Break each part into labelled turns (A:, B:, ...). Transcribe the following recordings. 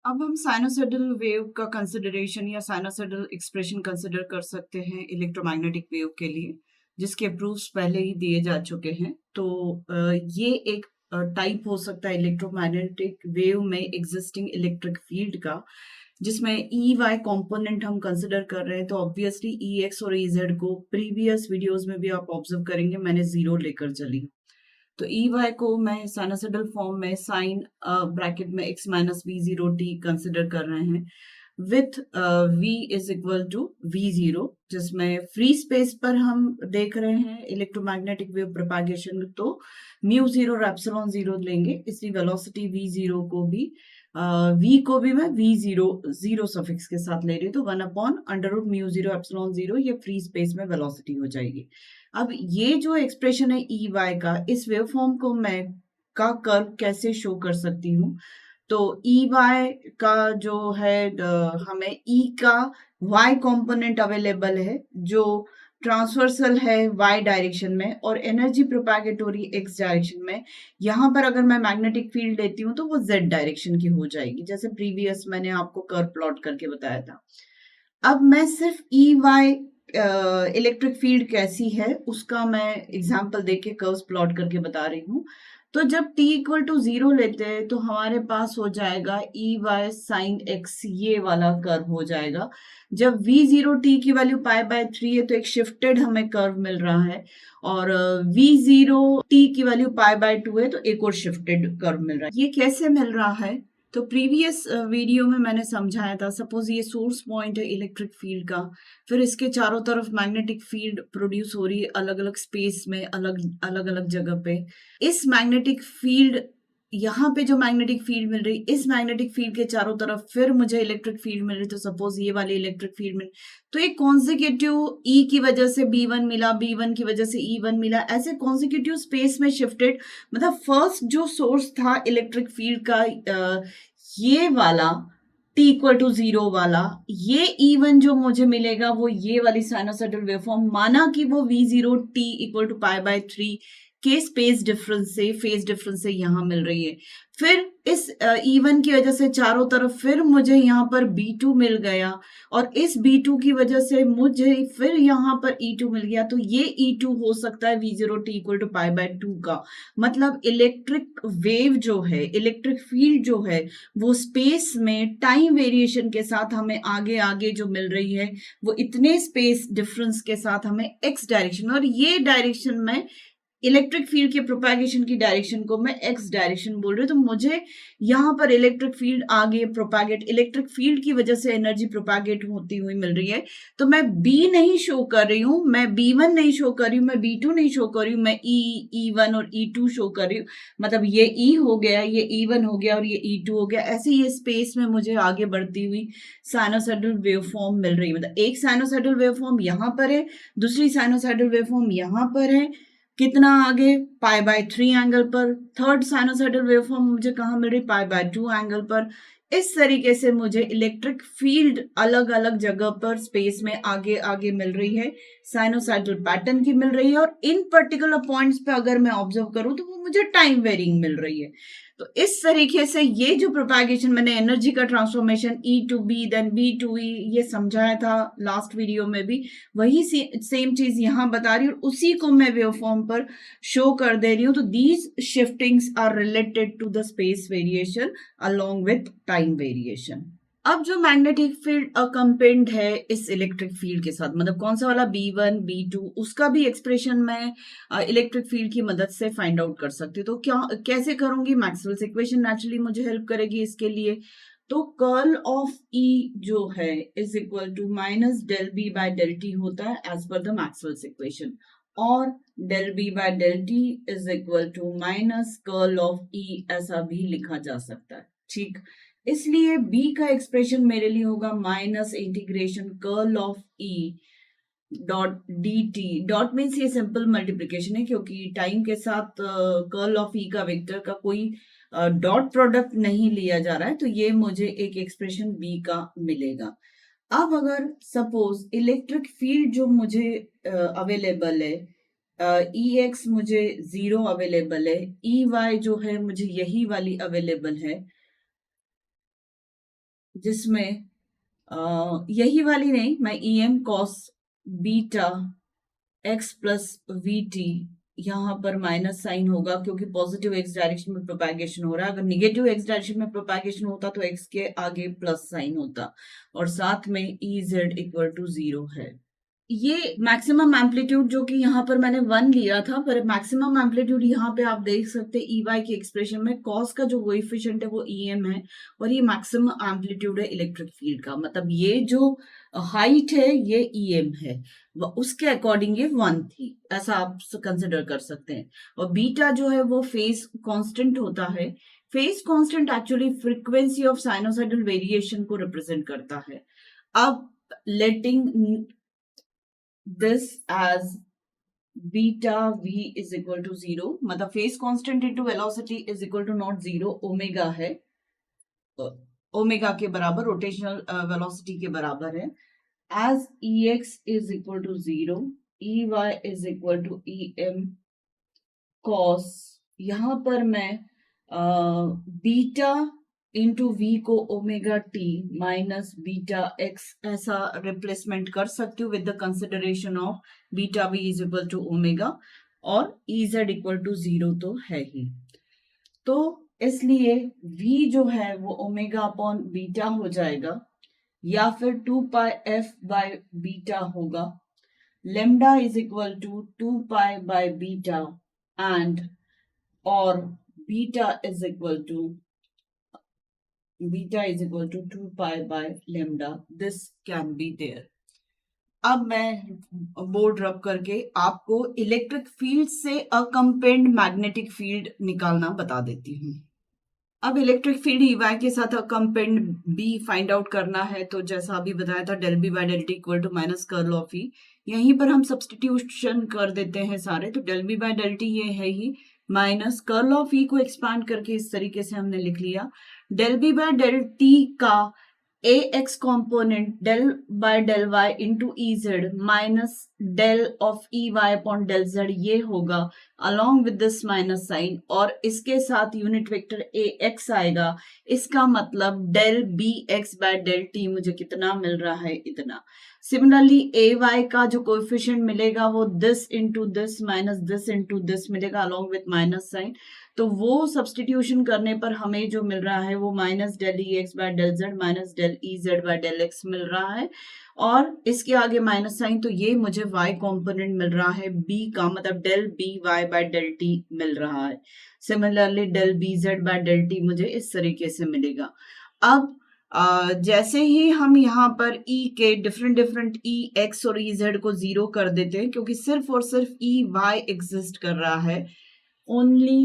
A: अब हम sinusoidal wave का कंसिडरेशन या साइनोसॉइडल एक्सप्रेशन कंसिडर कर सकते हैं इलेक्ट्रोमैग्नेटिक वेव के लिए, जिसके प्रूफ्स पहले ही दिए जा चुके हैं। तो ये एक टाइप हो सकता है इलेक्ट्रोमैग्नेटिक वेव में एग्जिस्टिंग इलेक्ट्रिक फील्ड का, जिसमें ई वाई कॉम्पोनेंट हम कंसिडर कर रहे हैं। तो ऑब्वियसली ई एक्स और ई जेड को प्रीवियस वीडियोस में भी आप ऑब्जर्व करेंगे, मैंने जीरो लेकर चली हूँ। तो ई वाई को मैं साइनोसॉइडल फॉर्म में साइन ब्रैकेट में x minus v zero t consider कर रहे हैं with v is equal to v zero, जिसमें फ्री स्पेस पर हम देख रहे हैं इलेक्ट्रोमैग्नेटिक वेव प्रोपागेशन। तो म्यू जीरो और एप्सिलॉन जीरो लेंगे, इसलिए वेलोसिटी वी जीरो को भी v को भी मैं वी जीरो जीरो सफिक्स के साथ ले रही हूँ। तो 1/√μ जीरो एप्सिलॉन जीरो, ये फ्री स्पेस में वेलोसिटी हो जाएगी। अब ये जो एक्सप्रेशन है ई वाई का, इस वेव फॉर्म को मैं का कर्व कैसे शो कर सकती हूँ? तो ई वाई का जो है हमें ई का वाई कंपोनेंट अवेलेबल है, जो ट्रांसवर्सल है वाई डायरेक्शन में और एनर्जी प्रोपैगेट हो रही है एक्स डायरेक्शन में। यहाँ पर अगर मैं मैग्नेटिक फील्ड लेती हूँ तो वो जेड डायरेक्शन की हो जाएगी, जैसे प्रीवियस मैंने आपको कर्व प्लॉट करके बताया था। अब मैं सिर्फ ई वाई इलेक्ट्रिक फील्ड कैसी है उसका मैं एग्जांपल देके कर्व्स प्लॉट करके बता रही हूँ। तो जब t इक्वल टू जीरो लेते हैं तो हमारे पास हो जाएगा ई वाई साइन एक्स, ये वाला कर्व हो जाएगा। जब v जीरो t की वैल्यू पाई बाय 3 है तो एक शिफ्टेड हमें कर्व मिल रहा है, और v जीरो t की वैल्यू पाई बाय 2 है तो एक और शिफ्टेड कर्व मिल रहा है। ये कैसे मिल रहा है? तो प्रीवियस वीडियो में मैंने समझाया था, सपोज ये सोर्स पॉइंट है इलेक्ट्रिक फील्ड का, फिर इसके चारों तरफ मैग्नेटिक फील्ड प्रोड्यूस हो रही है अलग अलग स्पेस में, अलग अलग अलग जगह पे। इस मैग्नेटिक फील्ड, यहाँ पे जो मैग्नेटिक फील्ड मिल रही, इस मैग्नेटिक फील्ड के चारों तरफ फिर मुझे इलेक्ट्रिक फील्ड मिल रही। तो सपोज ये वाली इलेक्ट्रिक फील्ड मिल, तो एक कॉन्जिक्यूटिव ई की वजह से बी वन मिला, बी वन की वजह से ई वन मिला, ऐसे कॉन्जिक्यूटिव स्पेस में शिफ्टेड। मतलब फर्स्ट जो सोर्स था इलेक्ट्रिक फील्ड का, ये वाला t इक्वल टू जीरो वाला, ये E1 जो मुझे मिलेगा वो ये वाली साइनोसॉइडल वेवफॉर्म, माना कि वो V0 t equal to pi by 3 के स्पेस डिफरेंस से, फेज डिफरेंस से यहां मिल रही है। फिर इस E1 की वजह से चारों तरफ फिर मुझे यहाँ पर B2 मिल गया, और इस B2 की वजह से मुझे फिर यहाँ पर E2 मिल गया। तो ये E2 हो सकता है V0 t equal to pi by 2 का। मतलब इलेक्ट्रिक वेव जो है, इलेक्ट्रिक फील्ड जो है, वो स्पेस में टाइम वेरिएशन के साथ हमें आगे आगे जो मिल रही है, वो इतने स्पेस डिफरेंस के साथ हमें एक्स डायरेक्शन, और ये डायरेक्शन में इलेक्ट्रिक फील्ड के प्रोपैगेशन की डायरेक्शन को मैं एक्स डायरेक्शन बोल रही हूँ। तो मुझे यहाँ पर इलेक्ट्रिक फील्ड आगे प्रोपैगेट, इलेक्ट्रिक फील्ड की वजह से एनर्जी प्रोपैगेट होती हुई मिल रही है। तो मैं बी नहीं शो कर रही हूँ, मैं B1 नहीं शो कर रही हूँ, मैं B2 नहीं शो कर रही हूँ, मैं E1 और E2 शो कर रही हूँ। मतलब ये E हो गया, ये E1 हो गया और ये E2 हो गया। ऐसे ये स्पेस में मुझे आगे बढ़ती हुई साइनोसॉइडल वेवफॉर्म मिल रही है। मतलब एक साइनोसॉइडल वेवफॉर्म यहाँ पर है, दूसरी साइनोसॉइडल वेवफॉर्म यहाँ पर है, कितना आगे, पाई बाय 3 एंगल पर। थर्ड साइनोसॉइडल वेवफॉर्म मुझे कहाँ मिल रही, पाई बाय 2 एंगल पर। इस तरीके से मुझे इलेक्ट्रिक फील्ड अलग अलग जगह पर स्पेस में आगे आगे मिल रही है, साइनोसॉइडल पैटर्न की मिल रही है, और इन पर्टिकुलर पॉइंट्स पे अगर मैं ऑब्जर्व करूं तो वो मुझे टाइम वेरिंग मिल रही है। तो इस तरीके से ये जो प्रोपैगेशन, मैंने एनर्जी का transformation E to B then B to E, ये समझाया था लास्ट वीडियो में भी, वही सेम चीज यहां बता रही हूँ, और उसी को मैं वेवफॉर्म पर शो कर दे रही हूँ। तो these shiftings are related to the space variation along with time variation. अब जो मैग्नेटिक फील्ड अकम्पेंड है इस इलेक्ट्रिक फील्ड के साथ, मतलब कौन सा वाला B1 B2, उसका भी एक्सप्रेशन मैं इलेक्ट्रिक फील्ड की मदद से फाइंड आउट कर सकती हूँ। तो क्या कैसे करूंगी? मैक्सवेल्स इक्वेशन नेचुरली मुझे हेल्प करेगी इसके लिए। तो कर्ल ऑफ E जो है is equal to minus del B by del t होता है एज पर द मैक्सवेल्स इक्वेशन, और del B by del t is equal to minus curl of E, ऐसा भी लिखा जा सकता है। ठीक, इसलिए b का एक्सप्रेशन मेरे लिए होगा minus integration curl of E dot D T. Dot means ये सिंपल मल्टीप्लीकेशन है, क्योंकि टाइम के साथ कर्ल ऑफ E का वेक्टर का कोई डॉट प्रोडक्ट नहीं लिया जा रहा है। तो ये मुझे एक एक्सप्रेशन B का मिलेगा। अब अगर सपोज इलेक्ट्रिक फील्ड जो मुझे अवेलेबल है, ई एक्स मुझे जीरो अवेलेबल है, ई वाई जो है मुझे यही वाली अवेलेबल है, जिसमें यही वाली नहीं, मैं EM cos beta x plus VT, यहाँ पर माइनस साइन होगा क्योंकि पॉजिटिव x डायरेक्शन में प्रोपैगेशन हो रहा है। अगर निगेटिव x डायरेक्शन में प्रोपैगेशन होता तो x के आगे प्लस साइन होता, और साथ में EZ इक्वल टू 0 है। ये मैक्सिमम एम्पलीट्यूड जो कि यहाँ पर मैंने 1 लिया था, पर मैक्सिमम एम्पलीट्यूड यहाँ पे आप देख सकते हैं EY की एक्सप्रेशन में कॉस का जो कोएफिशिएंट है वो EM है, और ये मैक्सिमम एम्पलीट्यूड है इलेक्ट्रिक फील्ड का। मतलब ये जो हाइट है ये EM है, उसके अकॉर्डिंग ये 1 थी, ऐसा आप कंसिडर कर सकते हैं। और बीटा जो है वो फेज कांस्टेंट होता है। Phase constant actually frequency of sinusoidal variation को रिप्रेजेंट करता है। अब लेटिंग this as beta v is equal to 0, मतलब phase constant into velocity is equal to not 0, omega है, ओमेगा के बराबर, रोटेशनल वेलोसिटी के बराबर है। As ex is equal to 0, ey is equal to em cos, यहाँ पर मैं बीटा इंटू वी को omega t minus beta x ऐसा रिप्लेसमेंट कर सकती हूँ with the consideration of beta v is equal to omega, और इजेड इक्वल टू 0 तो है ही। तो इसलिए v जो है वो ओमेगा अपॉन बीटा हो जाएगा, या फिर 2 पाई एफ बाय बीटा होगा। Lambda is equal to 2 pi by beta, and और beta is equal to 2 pi by lambda. This can be there. अब मैं बोर्ड रब करके आपको इलेक्ट्रिक फील्ड से अकम्पेन्ड मैग्नेटिक फील्ड निकालना बता देती हूँ। अब इलेक्ट्रिक फील्ड EY के साथ अकम्पेन्ड B फाइंड आउट करना है, तो जैसा अभी बताया था del B by del T equal to minus curl of E, यहीं पर हम सब्सटीट्यूशन कर देते हैं सारे, तो del B by del T ये है ही, माइनस कर्ल ऑफ E को एक्सपांड करके इस तरीके से हमने लिख लिया, del B by del T का AX component del by del Y into EZ minus del of EY upon del Z, ये होगा along with this minus sign, और इसके साथ यूनिट वेक्टर AX आएगा। इसका मतलब del BX by del T मुझे कितना मिल रहा है, इतना। सिमिलरली AY का जो कोएफिशिएंट मिलेगा वो this into this minus this into this मिलेगा along with माइनस साइन, तो वो सब्सटीट्यूशन करने पर हमें जो मिल रहा है वो minus del EX by del Z minus del EZ by del X मिल रहा है, और इसके आगे माइनस साइन, तो ये मुझे Y कॉम्पोनेंट मिल रहा है B का, मतलब del BY by del T मिल रहा है। Similarly del BZ by del T मुझे इस तरीके से मिलेगा। अब जैसे ही हम यहाँ पर E के डिफरेंट EX और EZ को 0 कर देते हैं, क्योंकि सिर्फ और सिर्फ EY एग्जिस्ट कर रहा है, ओनली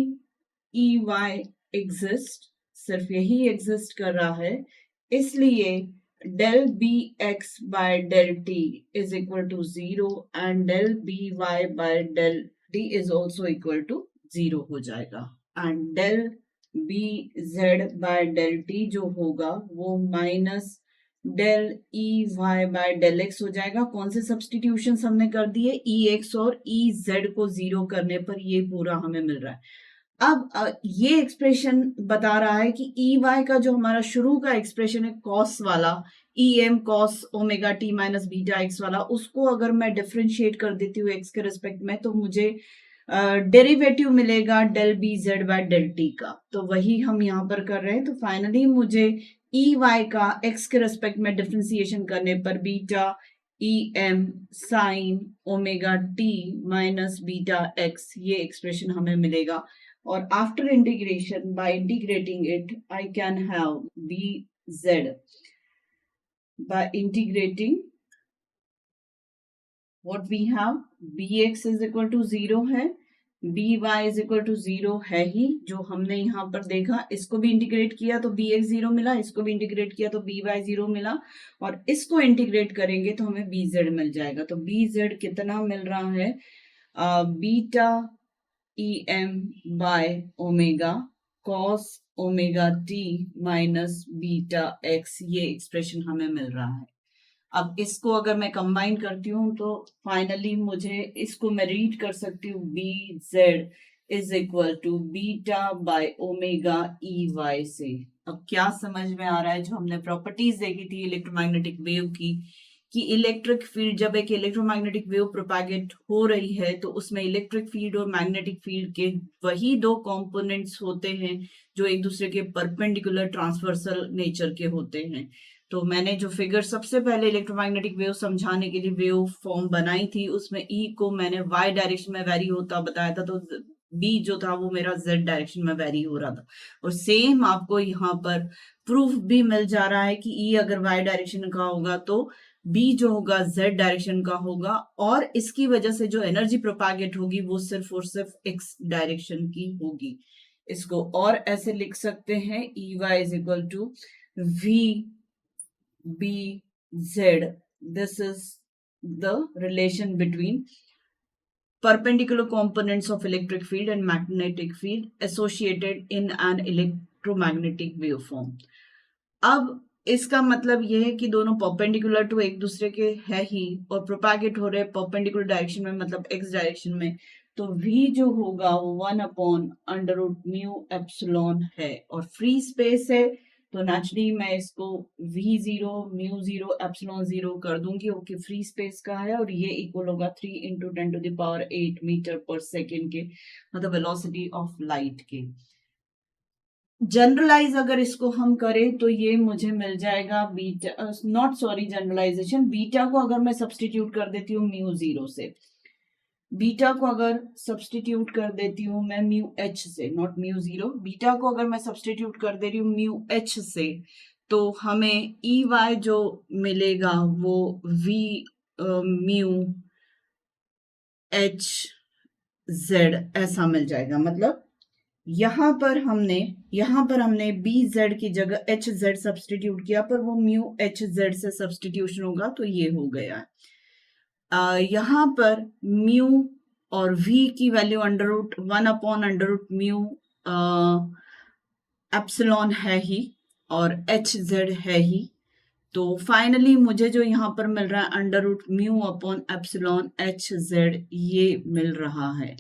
A: EY एग्जिस्ट, सिर्फ यही एग्जिस्ट कर रहा है, इसलिए del BX by del T is equal to 0 and del BY by del T is also equal to 0 हो जाएगा, and del BZ by del T जो होगा वो minus del EY by del X हो जाएगा। कौन से सब्सटीट्यूशन हमने कर दिए, EX और EZ को 0 करने पर ये पूरा हमें मिल रहा है। अब ये एक्सप्रेशन बता रहा है कि EY का जो हमारा शुरू का एक्सप्रेशन है कॉस वाला, EM cos omega t minus beta x वाला, उसको अगर मैं डिफ्रेंशिएट कर देती हूँ एक्स के रिस्पेक्ट में, तो मुझे डेरिवेटिव मिलेगा del BZ by del T का, तो वही हम यहाँ पर कर रहे हैं। तो फाइनली मुझे EY का एक्स के रिस्पेक्ट में डिफ्रेंसिएशन करने पर beta EM sine omega t minus beta x, ये एक्सप्रेशन हमें मिलेगा। और after integration, by integrating it, I can have BZ by integrating what we have, BX is equal to 0 है, BY is equal to 0 है ही, जो हमने यहाँ पर देखा, इसको भी इंटीग्रेट किया तो BX 0 मिला, इसको भी इंटीग्रेट किया तो BY 0 मिला, और इसको इंटीग्रेट करेंगे तो हमें BZ मिल जाएगा। तो BZ कितना मिल रहा है, beta EM by omega cos omega t minus beta x, ये एक्सप्रेशन हमें मिल रहा है। अब इसको अगर मैं कंबाइन करती हूँ तो फाइनली मुझे इसको मैं रीड कर सकती हूँ, BZ is equal to beta by omega EY से, अब क्या समझ में आ रहा है जो हमने प्रॉपर्टीज देखी थी इलेक्ट्रोमैग्नेटिक वेव की, कि इलेक्ट्रिक फील्ड, जब एक इलेक्ट्रोमैग्नेटिक वेव प्रोपैगेट हो रही है तो उसमें इलेक्ट्रिक फील्ड और मैग्नेटिक फील्ड के वही दो कंपोनेंट्स होते हैं जो एक दूसरे के परपेंडिकुलर ट्रांसवर्सल नेचर के होते हैं। तो मैंने जो फिगर सबसे पहले इलेक्ट्रोमैग्नेटिक वेव समझाने के लिए वेव फॉर्म बनाई थी, उसमें ई को मैंने वाई डायरेक्शन में वेरी होता बताया था, तो बी जो था वो मेरा जेड डायरेक्शन में वेरी हो रहा था। और सेम आपको यहाँ पर प्रूफ भी मिल जा रहा है कि ई अगर वाई डायरेक्शन का होगा तो बी जो होगा जेड डायरेक्शन का होगा, और इसकी वजह से जो एनर्जी प्रोपागेट होगी वो सिर्फ और सिर्फ एक्स डायरेक्शन की होगी। इसको और ऐसे लिख सकते हैं, E Y is equal to v B Z. This is the relation between perpendicular components of electric field and magnetic field associated in an electromagnetic waveform। अब इसका मतलब यह है कि दोनों परपेंडिकुलर टू एक दूसरे के है ही और प्रोपागेट हो रहे हैं परपेंडिकुलर डायरेक्शन में, मतलब एक्स डायरेक्शन में। तो v जो होगा वो 1/√μ एप्सिलॉन है, और फ्री स्पेस है तो नेचुरली मैं इसको v0 μ0 एप्सिलॉन 0 कर दूंगी, ओके। फ्री स्पेस का है और ये इक्वल होगा 3 × 10⁸ मीटर पर सेकेंड के, मतलब वेलोसिटी ऑफ लाइट के। जनरलाइज अगर इसको हम करें तो ये मुझे मिल जाएगा beta, not sorry generalisation, beta को अगर मैं सब्सटीट्यूट कर देती हूँ μ0 से, बीटा को अगर सब्सटीट्यूट कर देती हूँ मैं म्यू एच से, नॉट μ0, बीटा को अगर मैं सब्सटीट्यूट कर दे रही हूँ म्यू एच से, तो हमें ई वाई जो मिलेगा वो वी म्यू एच जेड ऐसा मिल जाएगा। मतलब यहाँ पर हमने बी जेड की जगह एच जेड सब्सटीट्यूट किया, पर वो म्यू एच जेड से सब्सटीट्यूशन होगा तो ये हो गया। यहाँ पर म्यू और v की वैल्यू √1/√μ एप्सिलॉन है ही और एच जेड है ही, तो फाइनली मुझे जो यहाँ पर मिल रहा है √μ/एप्सिलॉन एच जेड ये मिल रहा है,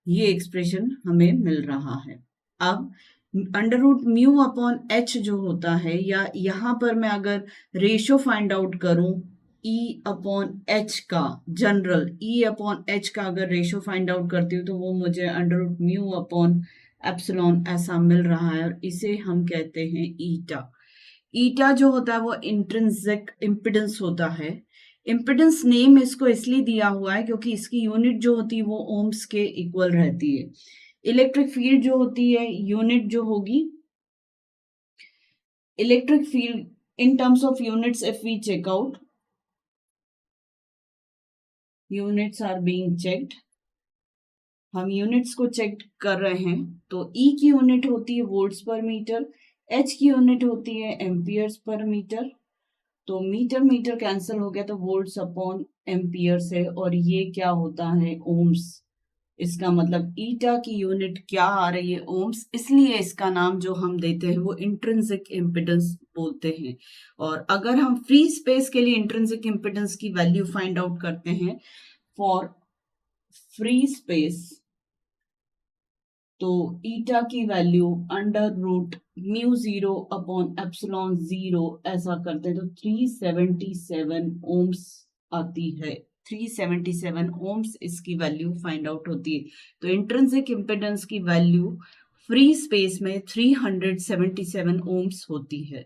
A: ये एक्सप्रेशन हमें मिल रहा है। अब √μ/h जो होता है, या यहाँ पर मैं अगर रेशो फाइंड आउट करूं E/h का, जनरल E/h का अगर रेशो फाइंड आउट करती हूँ तो वो मुझे √μ/एप्सिलॉन ऐसा मिल रहा है, और इसे हम कहते हैं ईटा। ईटा जो होता है वो इंट्रिंसिक इम्पिडेंस होता है। इम्पिडेंस नेम इसको इसलिए दिया हुआ है क्योंकि इसकी यूनिट जो होती है वो ओम्स के इक्वल रहती है। इलेक्ट्रिक फील्ड जो होती है, यूनिट जो होगी electric field in terms of units, if we check out, units are being checked, हम यूनिट्स को चेक कर रहे हैं, तो ई की यूनिट होती है वोल्ट्स पर मीटर, एच की यूनिट होती है एम्पियर्स पर मीटर, तो मीटर मीटर कैंसिल हो गया तो वोल्ट्स अपॉन एम्पियर्स है, और ये क्या होता है ओम्स। इसका मतलब ईटा की यूनिट क्या आ रही है, ओम्स, इसलिए इसका नाम जो हम देते हैं वो इंट्रिंसिक इम्पिडेंस बोलते हैं। और अगर हम फ्री स्पेस के लिए इंट्रिंसिक इम्पिडेंस की वैल्यू फाइंड आउट करते हैं फॉर फ्री स्पेस, तो ईटा की वैल्यू √μ0/एप्सिलॉन 0 ऐसा करते हैं तो 377 ओम्स आती है। 377 ओम्स इसकी वैल्यू फाइंड आउट होती है। तो इंट्रिंसिक इम्पिडेंस की वैल्यू फ्री स्पेस में 377 ओम्स होती है।